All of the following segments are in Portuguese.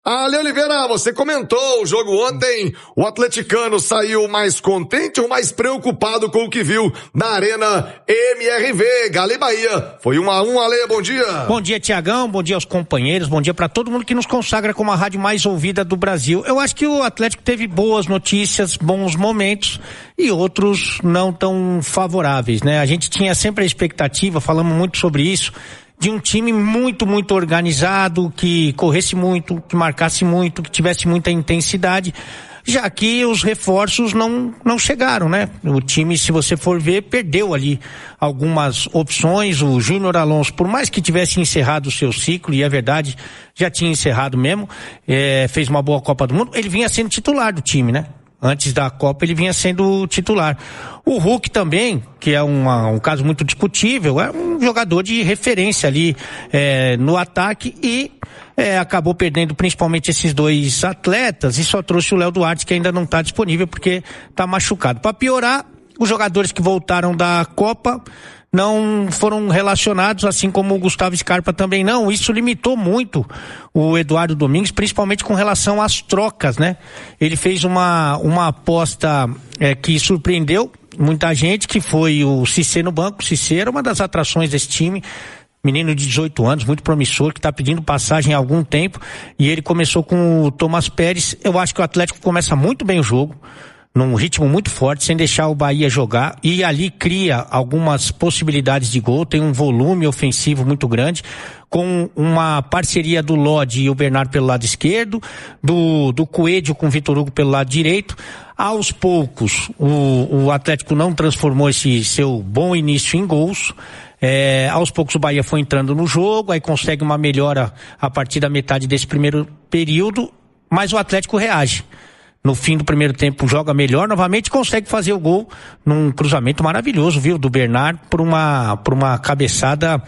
Ale Oliveira, você comentou o jogo ontem, o atleticano saiu mais contente ou mais preocupado com o que viu na Arena MRV, Galo e Bahia. Foi 1-1, Ale, bom dia. Bom dia, Tiagão, bom dia aos companheiros, bom dia para todo mundo que nos consagra como a rádio mais ouvida do Brasil. Eu acho que o Atlético teve boas notícias, bons momentos e outros não tão favoráveis, né? A gente tinha sempre a expectativa, falamos muito sobre isso, de um time muito, muito organizado, que corresse muito, que marcasse muito, que tivesse muita intensidade, já que os reforços não chegaram, né? O time, se você for ver, perdeu ali algumas opções. O Júnior Alonso, por mais que tivesse encerrado o seu ciclo, e é verdade, já tinha encerrado mesmo, fez uma boa Copa do Mundo, ele vinha sendo titular do time, né? Antes da Copa ele vinha sendo titular. O Hulk também, que é um caso muito discutível, é um jogador de referência ali no ataque e acabou perdendo principalmente esses dois atletas e só trouxe o Léo Duarte, que ainda não está disponível porque está machucado. Para piorar, os jogadores que voltaram da Copa não foram relacionados, assim como o Gustavo Scarpa também não. Isso limitou muito o Eduardo Domingues, principalmente com relação às trocas, né? Ele fez uma aposta que surpreendeu muita gente, que foi o Cissé no banco. O Cissé era uma das atrações desse time, menino de 18 anos, muito promissor, que está pedindo passagem há algum tempo, e ele começou com o Tomás Pérez. Eu acho que o Atlético começa muito bem o jogo, num ritmo muito forte, sem deixar o Bahia jogar, e ali cria algumas possibilidades de gol, tem um volume ofensivo muito grande, com uma parceria do Lodi e o Bernardo pelo lado esquerdo, do Coelho com o Vitor Hugo pelo lado direito. Aos poucos, o Atlético não transformou esse seu bom início em gols. Aos poucos o Bahia foi entrando no jogo, aí consegue uma melhora a partir da metade desse primeiro período, mas o Atlético reage. No fim do primeiro tempo joga melhor, novamente consegue fazer o gol num cruzamento maravilhoso, viu, do Bernardo, por uma cabeçada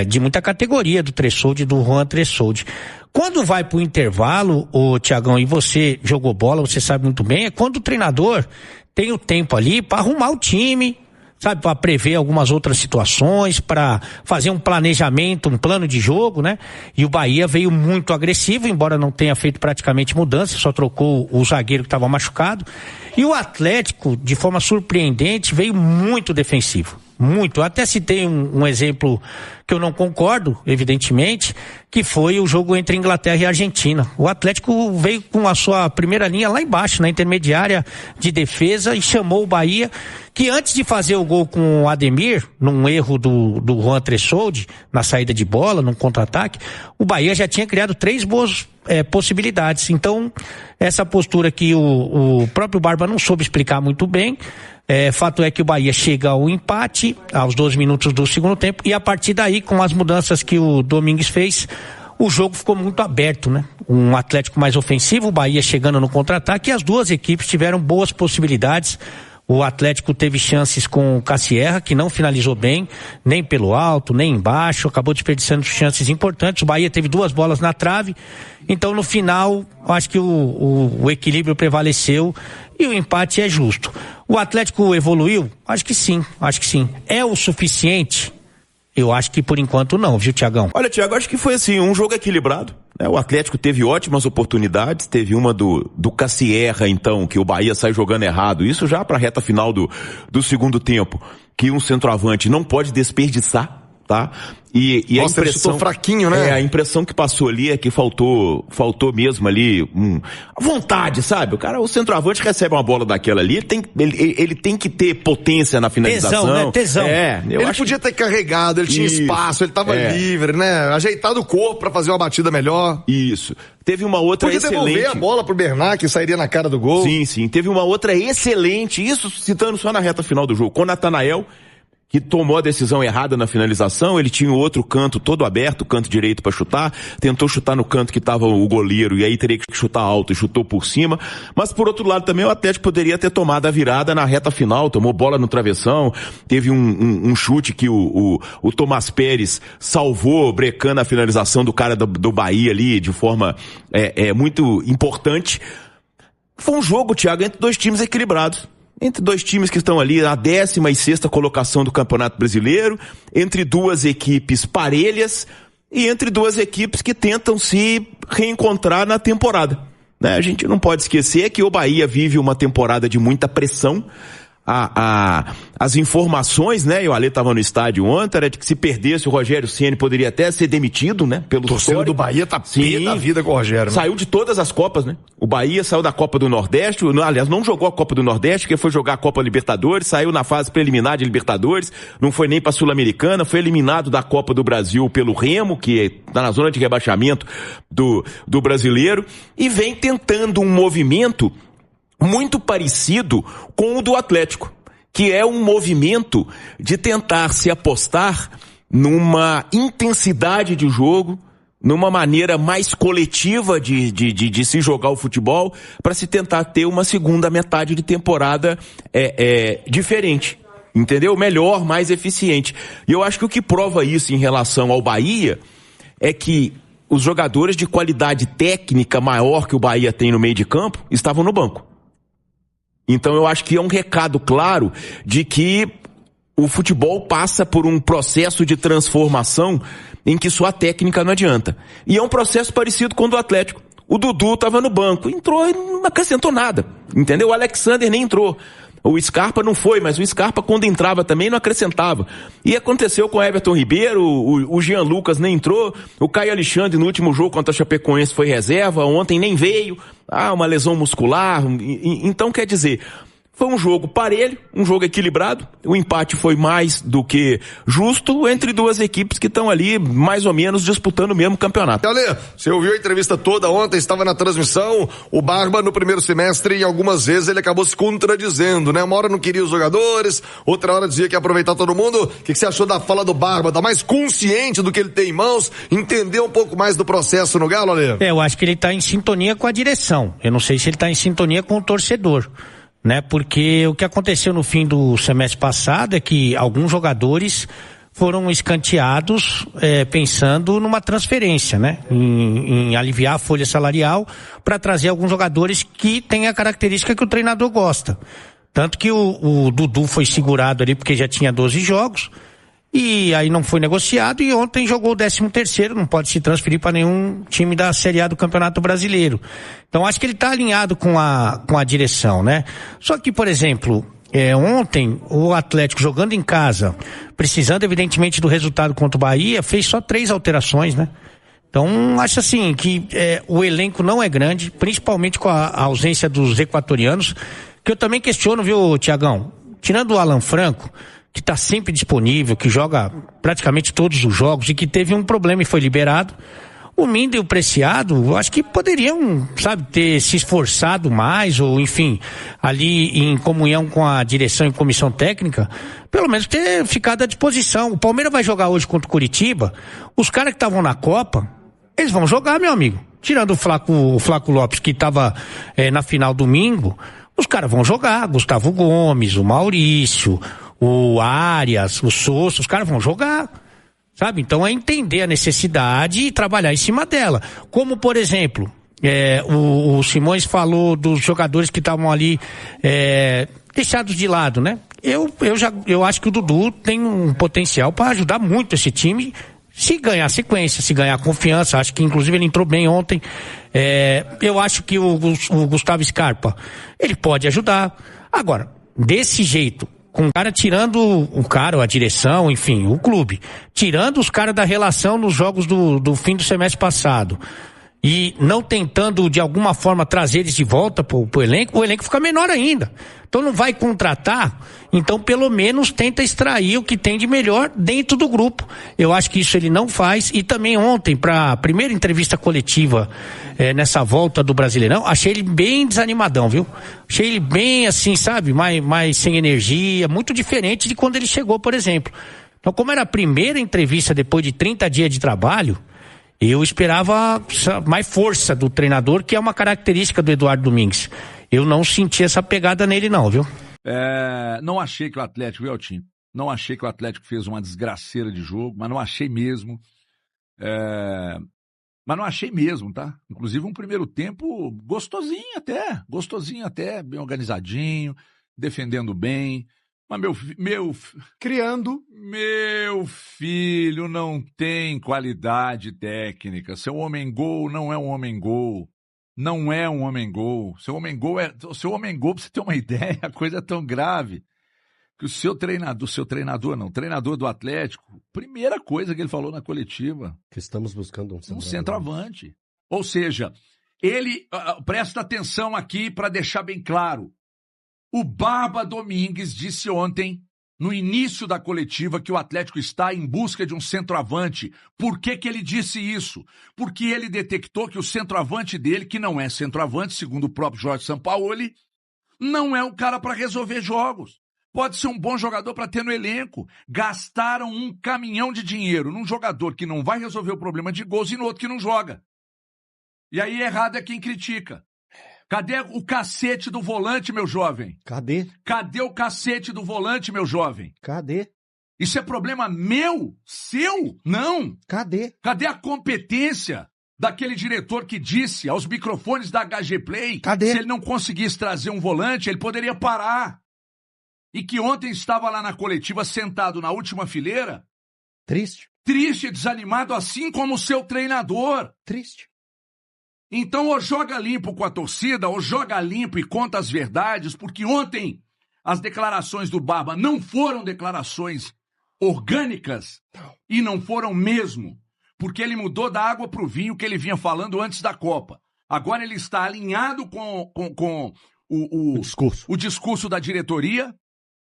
de muita categoria do Tressoldi, do Juan Tressoldi. Quando vai pro intervalo, o Tiagão, e você jogou bola, você sabe muito bem, é quando o treinador tem o tempo ali para arrumar o time, sabe, para prever algumas outras situações, para fazer um planejamento, um plano de jogo, né? E o Bahia veio muito agressivo, embora não tenha feito praticamente mudança, só trocou o zagueiro que estava machucado. E o Atlético, de forma surpreendente, veio muito defensivo. Muito. Eu até citei um exemplo que eu não concordo, evidentemente, que foi o jogo entre Inglaterra e Argentina. O Atlético veio com a sua primeira linha lá embaixo, na intermediária de defesa, e chamou o Bahia, que antes de fazer o gol com o Ademir, num erro do Juan Tressoldi, na saída de bola, num contra-ataque, o Bahia já tinha criado 3 boas possibilidades. Então, essa postura que o próprio Barba não soube explicar muito bem. Fato é que o Bahia chega ao empate aos 12 minutos do segundo tempo, e a partir daí, com as mudanças que o Domingues fez, o jogo ficou muito aberto, né? Um Atlético mais ofensivo, o Bahia chegando no contra-ataque, e as duas equipes tiveram boas possibilidades. O Atlético teve chances com o Cassierra, que não finalizou bem, nem pelo alto, nem embaixo, acabou desperdiçando chances importantes. O Bahia teve 2 bolas na trave, então no final, acho que o equilíbrio prevaleceu e o empate é justo. O Atlético evoluiu? Acho que sim. É o suficiente? Eu acho que por enquanto não, viu, Tiagão? Olha, Tiago, acho que foi assim, um jogo equilibrado. O Atlético teve ótimas oportunidades, teve uma do Cassierra, então, que o Bahia sai jogando errado, isso já pra reta final do segundo tempo, que um centroavante não pode desperdiçar, tá? E nossa, a impressão, ele fraquinho, né? A impressão que passou ali é que faltou mesmo ali a vontade, sabe? O centroavante recebe uma bola daquela ali, ele tem que ter potência na finalização. Tesão, né? Tesão. Ele podia ter carregado, ele tinha espaço, ele tava livre, né? Ajeitado o corpo pra fazer uma batida melhor. Isso. Teve uma outra excelente. Podia devolver a bola pro Bernard, que sairia na cara do gol. Sim. Teve uma outra excelente, isso citando só na reta final do jogo, com o Natanael, que tomou a decisão errada na finalização. Ele tinha o outro canto todo aberto, o canto direito para chutar, tentou chutar no canto que estava o goleiro, e aí teria que chutar alto, e chutou por cima. Mas por outro lado também o Atlético poderia ter tomado a virada na reta final, tomou bola no travessão, teve um chute que o Tomás Pérez salvou, brecando a finalização do cara do Bahia ali de forma muito importante. Foi um jogo, Thiago, entre 2 times equilibrados. Entre 2 times que estão ali na 16ª colocação do Campeonato Brasileiro, entre 2 equipes parelhas, e entre duas equipes que tentam se reencontrar na temporada. A gente não pode esquecer que o Bahia vive uma temporada de muita pressão. As informações, né, e o Ale estava no estádio ontem, era de que se perdesse o Rogério Ceni poderia até ser demitido, né, pelo torcedor do Bahia tá pé da vida com o Rogério, né? Saiu de todas as Copas, né? O Bahia saiu da Copa do Nordeste, aliás, não jogou a Copa do Nordeste, porque foi jogar a Copa Libertadores, saiu na fase preliminar de Libertadores, não foi nem pra Sul-Americana, foi eliminado da Copa do Brasil pelo Remo, que tá na zona de rebaixamento do brasileiro, e vem tentando um movimento muito parecido com o do Atlético, que é um movimento de tentar se apostar numa intensidade de jogo, numa maneira mais coletiva de se jogar o futebol, para se tentar ter uma segunda metade de temporada diferente, entendeu? Melhor, mais eficiente. E eu acho que o que prova isso em relação ao Bahia é que os jogadores de qualidade técnica maior que o Bahia tem no meio de campo estavam no banco. Então eu acho que é um recado claro de que o futebol passa por um processo de transformação em que só a técnica não adianta. E é um processo parecido com o do Atlético. O Dudu estava no banco, entrou e não acrescentou nada, entendeu? O Alexander nem entrou. O Scarpa não foi, mas o Scarpa quando entrava também não acrescentava. E aconteceu com o Everton Ribeiro, o Jean Lucas nem entrou, o Caio Alexandre no último jogo contra a Chapecoense foi reserva, ontem nem veio, uma lesão muscular. Então quer dizer, foi um jogo parelho, um jogo equilibrado, o empate foi mais do que justo entre duas equipes que estão ali mais ou menos disputando o mesmo campeonato. Ale, você ouviu a entrevista toda ontem, estava na transmissão, o Barba no primeiro semestre e algumas vezes ele acabou se contradizendo, né? Uma hora não queria os jogadores, outra hora dizia que ia aproveitar todo mundo. O que você achou da fala do Barba? Tá mais consciente do que ele tem em mãos, entender um pouco mais do processo no Galo, Ale? Eu acho que ele tá em sintonia com a direção, eu não sei se ele tá em sintonia com o torcedor, né? Porque o que aconteceu no fim do semestre passado é que alguns jogadores foram escanteados pensando numa transferência, né? Em aliviar a folha salarial para trazer alguns jogadores que têm a característica que o treinador gosta. Tanto que o Dudu foi segurado ali porque já tinha 12 jogos e aí não foi negociado e ontem jogou o 13º, não pode se transferir para nenhum time da Série A do Campeonato Brasileiro. Então acho que ele está alinhado com a direção, né? Só que, por exemplo, ontem o Atlético jogando em casa, precisando evidentemente do resultado contra o Bahia, fez só 3 alterações, né? Então acho assim que o elenco não é grande, principalmente com a ausência dos equatorianos, que eu também questiono, viu, Tiagão? Tirando o Alan Franco, que está sempre disponível, que joga praticamente todos os jogos e que teve um problema e foi liberado. O Minda e o Preciado, eu acho que poderiam, ter se esforçado mais, ou enfim, ali em comunhão com a direção e comissão técnica, pelo menos ter ficado à disposição. O Palmeiras vai jogar hoje contra o Curitiba, os caras que estavam na Copa, eles vão jogar, meu amigo. Tirando o Flaco Lopes, que estava na final domingo, os caras vão jogar. Gustavo Gomes, o Maurício, o Arias, o Sousa, os caras vão jogar, sabe? Então é entender a necessidade e trabalhar em cima dela. Como, por exemplo, o Simões falou dos jogadores que estavam ali deixados de lado, né? Eu acho que o Dudu tem um potencial para ajudar muito esse time, se ganhar sequência, se ganhar confiança. Acho que inclusive ele entrou bem ontem. Eu acho que o Gustavo Scarpa, ele pode ajudar. Agora, desse jeito, com o cara tirando a direção, enfim, o clube, tirando os caras da relação nos jogos do fim do semestre passado e não tentando de alguma forma trazer eles de volta pro elenco, o elenco fica menor ainda. Então não vai contratar, então pelo menos tenta extrair o que tem de melhor dentro do grupo. Eu acho que isso ele não faz. E também ontem, para a primeira entrevista coletiva nessa volta do Brasileirão, achei ele bem desanimadão, viu? Achei ele bem assim, sabe, mais sem energia, muito diferente de quando ele chegou, por exemplo. Então, como era a primeira entrevista depois de 30 dias de trabalho, eu esperava mais força do treinador, que é uma característica do Eduardo Domingues. Eu não senti essa pegada nele não, viu? Não achei que o Atlético, viu, Altinho? Não achei que o Atlético fez uma desgraceira de jogo, mas não achei mesmo. Mas não achei mesmo, tá? Inclusive um primeiro tempo gostosinho até, bem organizadinho, defendendo bem. Mas Criando. meu filho não tem qualidade técnica. Seu homem-gol não é um homem-gol. Não é um homem-gol. Seu homem-gol, pra você ter uma ideia, a coisa é tão grave que o treinador do Atlético, primeira coisa que ele falou na coletiva, que estamos buscando um centroavante. Ou seja, ele, presta atenção aqui para deixar bem claro, o Barba Domingues disse ontem, no início da coletiva, que o Atlético está em busca de um centroavante. Por que ele disse isso? Porque ele detectou que o centroavante dele, que não é centroavante, segundo o próprio Jorge Sampaoli, não é o cara para resolver jogos. Pode ser um bom jogador para ter no elenco. Gastaram um caminhão de dinheiro num jogador que não vai resolver o problema de gols e no outro que não joga. E aí errado é quem critica. Cadê o cacete do volante, meu jovem? Cadê? Cadê o cacete do volante, meu jovem? Cadê? Isso é problema meu? Seu? Não. Cadê? Cadê a competência daquele diretor que disse aos microfones da HG Play Cadê? Se ele não conseguisse trazer um volante, ele poderia parar? E que ontem estava lá na coletiva sentado na última fileira? Triste. Triste e desanimado, assim como o seu treinador. Triste. Então, ou joga limpo com a torcida, ou joga limpo e conta as verdades, porque ontem as declarações do Barba não foram declarações orgânicas e não foram mesmo, porque ele mudou da água para o vinho que ele vinha falando antes da Copa. Agora ele está alinhado com o discurso da diretoria,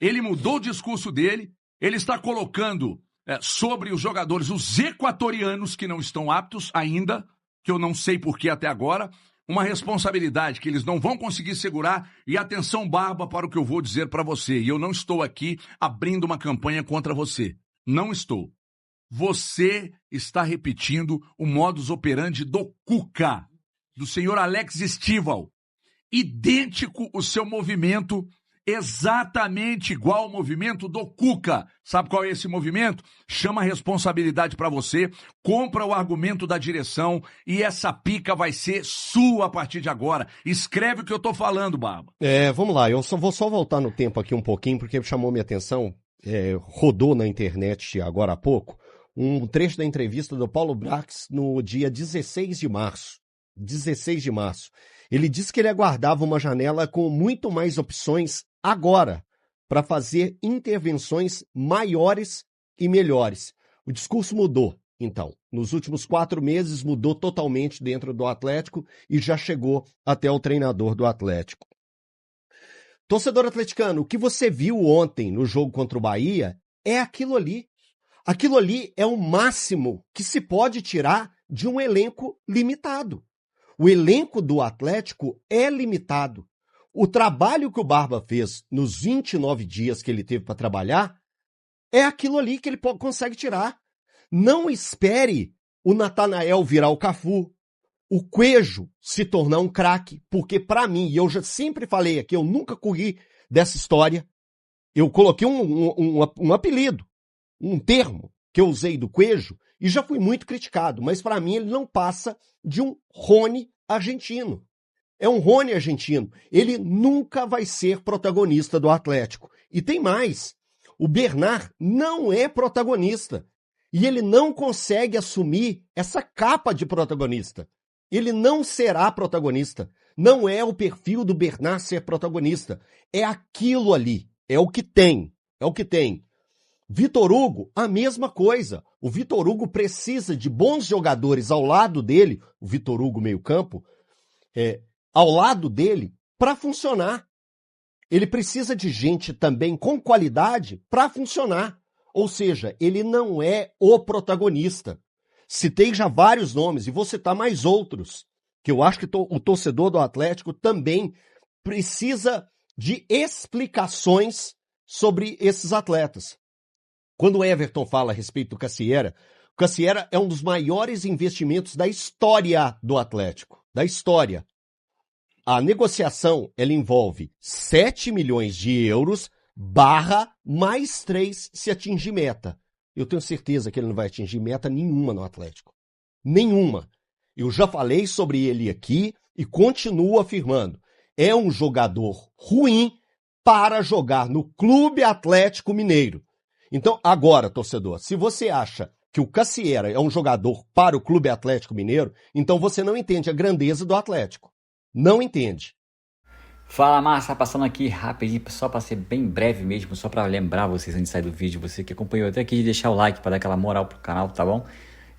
ele mudou o discurso dele, ele está colocando sobre os jogadores, os equatorianos que não estão aptos ainda, que eu não sei por que até agora, uma responsabilidade que eles não vão conseguir segurar. E atenção, Barba, para o que eu vou dizer para você. E eu não estou aqui abrindo uma campanha contra você. Não estou. Você está repetindo o modus operandi do Cuca, do senhor Alex Stival. Idêntico o seu movimento, exatamente igual ao movimento do Cuca. Sabe qual é esse movimento? Chama a responsabilidade para você, compra o argumento da direção e essa pica vai ser sua a partir de agora. Escreve o que eu tô falando, Barba. Vamos lá, eu vou só voltar no tempo aqui um pouquinho, porque chamou minha atenção, rodou na internet agora há pouco, um trecho da entrevista do Paulo Brax no dia 16 de março. 16 de março. Ele disse que ele aguardava uma janela com muito mais opções agora, para fazer intervenções maiores e melhores. O discurso mudou, então. Nos últimos 4 meses mudou totalmente dentro do Atlético e já chegou até o treinador do Atlético. Torcedor atleticano, o que você viu ontem no jogo contra o Bahia é aquilo ali. Aquilo ali é o máximo que se pode tirar de um elenco limitado. O elenco do Atlético é limitado. O trabalho que o Barba fez nos 29 dias que ele teve para trabalhar é aquilo ali que ele consegue tirar. Não espere o Natanael virar o Cafu, o Coelho se tornar um craque, porque para mim, e eu já sempre falei aqui, eu nunca corri dessa história, eu coloquei um apelido, um termo que eu usei do Coelho e já fui muito criticado, mas para mim ele não passa de um Rony argentino. É um Rony argentino. Ele nunca vai ser protagonista do Atlético. E tem mais. O Bernard não é protagonista. E ele não consegue assumir essa capa de protagonista. Ele não será protagonista. Não é o perfil do Bernard ser protagonista. É aquilo ali. É o que tem. É o que tem. Vitor Hugo, a mesma coisa. O Vitor Hugo precisa de bons jogadores ao lado dele, o Vitor Hugo meio-campo, ao lado dele, para funcionar. Ele precisa de gente também com qualidade para funcionar. Ou seja, ele não é o protagonista. Citei já vários nomes e vou citar mais outros, que eu acho que o torcedor do Atlético também precisa de explicações sobre esses atletas. Quando o Everton fala a respeito do Cassiera, o Cassiera é um dos maiores investimentos da história do Atlético. Da história. A negociação, ela envolve 7 milhões de euros mais 3 se atingir meta. Eu tenho certeza que ele não vai atingir meta nenhuma no Atlético. Nenhuma. Eu já falei sobre ele aqui e continuo afirmando. É um jogador ruim, para jogar no Clube Atlético Mineiro. Então, agora, torcedor, se você acha que o Cassiera é um jogador para o Clube Atlético Mineiro, então você não entende a grandeza do Atlético. Não entende. Fala, massa, passando aqui rapidinho, só para ser bem breve mesmo, só para lembrar vocês antes de sair do vídeo, você que acompanhou até aqui, de deixar o like para dar aquela moral pro canal, tá bom?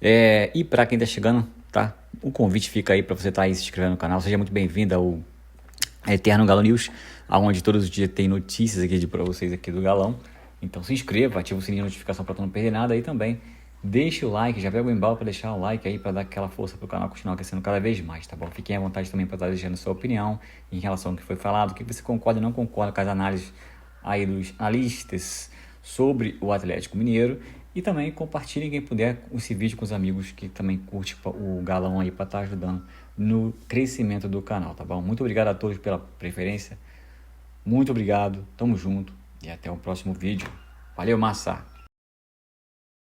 E para quem tá chegando, tá? O convite fica aí para você estar aí se inscrevendo no canal. Seja muito bem-vindo ao Eterno Galo News, onde todos os dias tem notícias aqui para vocês aqui do Galão. Então se inscreva, ativa o sininho de notificação para não perder nada aí também. Deixe o like, já pega o embalo para deixar o like aí, para dar aquela força pro canal continuar crescendo cada vez mais, tá bom? Fiquem à vontade também para estar deixando sua opinião em relação ao que foi falado, o que você concorda e não concorda com as análises aí dos analistas sobre o Atlético Mineiro. E também compartilhem, quem puder, esse vídeo com os amigos que também curtem o Galão aí, para estar ajudando no crescimento do canal, tá bom? Muito obrigado a todos pela preferência, muito obrigado, tamo junto e até o próximo vídeo. Valeu, massa!